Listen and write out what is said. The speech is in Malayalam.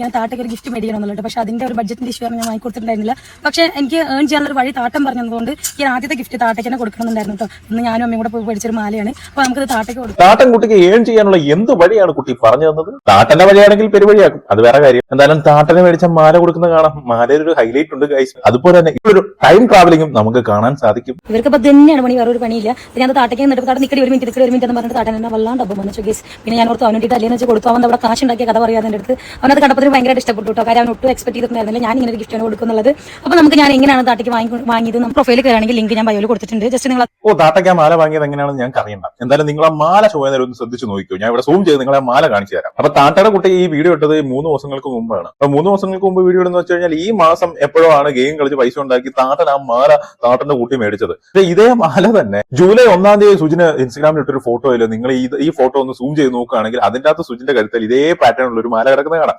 ഞാൻ താട്ടയ്ക്ക് ഒരു ഗിഫ്റ്റ് മേടിക്കണമെന്നുള്ളത്. പക്ഷെ അതിന്റെ ഒരു ബഡ്ജറ്റിന്റെ ഇഷ്യൂ ഞാൻ വാങ്ങിക്കൊടുത്തിട്ടുണ്ടായിരുന്നില്ല. പക്ഷെ എനിക്ക് ഏൺ ചെയ്യാനുള്ള ഒരു വഴി താട്ടം പറഞ്ഞതുകൊണ്ട് ഈ ആദ്യത്തെ ഗിഫ്റ്റ് താട്ടയ്ക്ക് തന്നെ കൊടുക്കണമെന്നുണ്ടായിരുന്നു കേട്ടോ. ഇന്ന് ഞാനും അമ്മയും കൂടെ പോയി പഠിച്ചൊരു മാലയാണ്. അപ്പൊ നമുക്കത് താട്ടയ്ക്ക് കൊടുക്കും. താട്ടൻ കുട്ടിക്ക് ഏൺ ചെയ്യാനുള്ള എന്ത് വഴിയാണ് കുട്ടി പറഞ്ഞു തന്നത്? താട്ടന്റെ വഴിയാണെങ്കിൽ പെരുവഴിയാക്കും, അത് വേറെ കാര്യം. എന്തായാലും താട്ടനെ മേടിച്ച മാല കൊടുക്കുന്ന കാണാം. മാലയിൽ ഒരു ഹൈലൈറ്റ് ഉണ്ട് ഗൈസ്. അതുപോലെ തന്നെ ഒരു ടൈം ട്രാവലിംഗും നമുക്ക് കാണാൻ സാധിക്കും. ഇവർക്ക് ഇപ്പൊ തന്നെയാണ് പണി, വേറൊരു പണിയില്ല. ഞാൻ താട്ടയ്ക്ക് നിന്നിട്ട് താട്ട നിക്കടി ഒരു മിനിറ്റ് എന്ന് പറഞ്ഞിട്ട് താട്ടൻ എന്നെ വല്ലാണ്ട് അപ്പം വന്നു ഗൈസ്. പിന്നെ ഞാൻ ഓർത്ത് അവൻ വേണ്ടിയിട്ട് അല്ലേന്ന് വെച്ച് കൊടുത്തു. അവൻ അവിടെ കാശ് ഉണ്ടാക്കിയ കഥ പറയാതെ എൻ്റെ അടുത്ത്. അവനത് കണ്ടപ്പോൾ ഭയങ്കരമായിട്ട് ഇഷ്ടപ്പെട്ടു കേട്ടോ. കാര്യം അവൻ ഒട്ടും എക്സ്പെക്ട് ചെയ്തിട്ടുണ്ടായിരുന്നില്ല ഞാൻ ഇങ്ങനെ ഒരു ഗിഫ്റ്റ് കൊടുക്കുന്നുള്ളത്. അപ്പൊ നമുക്ക് ഞാൻ എങ്ങനെയാണ് താട്ടയ്ക്ക് വാങ്ങിയത് നമ്മൾ പ്രൊഫൈൽ കയറുകയാണെങ്കിൽ ലിങ്ക് ഞാൻ ബയോയിൽ കൊടുത്തിട്ടുണ്ട്. ജസ്റ്റ് നിങ്ങൾ താട്ടയ്ക്ക് ആ മാല വാങ്ങിയത് എങ്ങനെയാണെന്ന് ഞങ്ങൾക്ക് അറിയണ്ട. എന്തായാലും നിങ്ങൾ ആ മാല ചോദിക്കുന്നവരെ ഒന്ന് ശ്രദ്ധിച്ചു നോക്കിയോ. ഞാൻ ഇവിടെ സൂം ചെയ്ത് നിങ്ങളെ മാല കാണിച്ചു തരാം. അപ്പൊ താട്ടയുടെ കുട്ടി ഈ വീഡിയോ ഇട്ടത് 3 ദിവസങ്ങൾക്ക് മുമ്പാണ്. അപ്പൊ 3 ദിവസങ്ങൾക്ക് മുമ്പ് വീഡിയോ എന്ന് വെച്ച് കഴിഞ്ഞാൽ ഈ മാസം എപ്പോഴോ ആണ് ഗെയിം കളിച്ച് പൈസ ഉണ്ടാക്കി താട്ടൻ ആ മാല താട്ടന്റെ കുട്ടി മേടിച്ചത്. ഇതേ മാല തന്നെ ജൂലൈ 1-ാം തീയതി സുജിന് ഇൻസ്റ്റാഗ്രാമിൽ ഇട്ടൊരു ഫോട്ടോയില് നിങ്ങൾ ഈ ഫോട്ടോ ഒന്ന് സൂം ചെയ്ത് നോക്കുകയാണെങ്കിൽ അതിന്റെ അകത്ത് സുജിന്റെ കരുത്തിൽ ഇതേ പാറ്റേൺ ഉള്ള ഒരു മാല കിടക്കുന്ന കാണാം.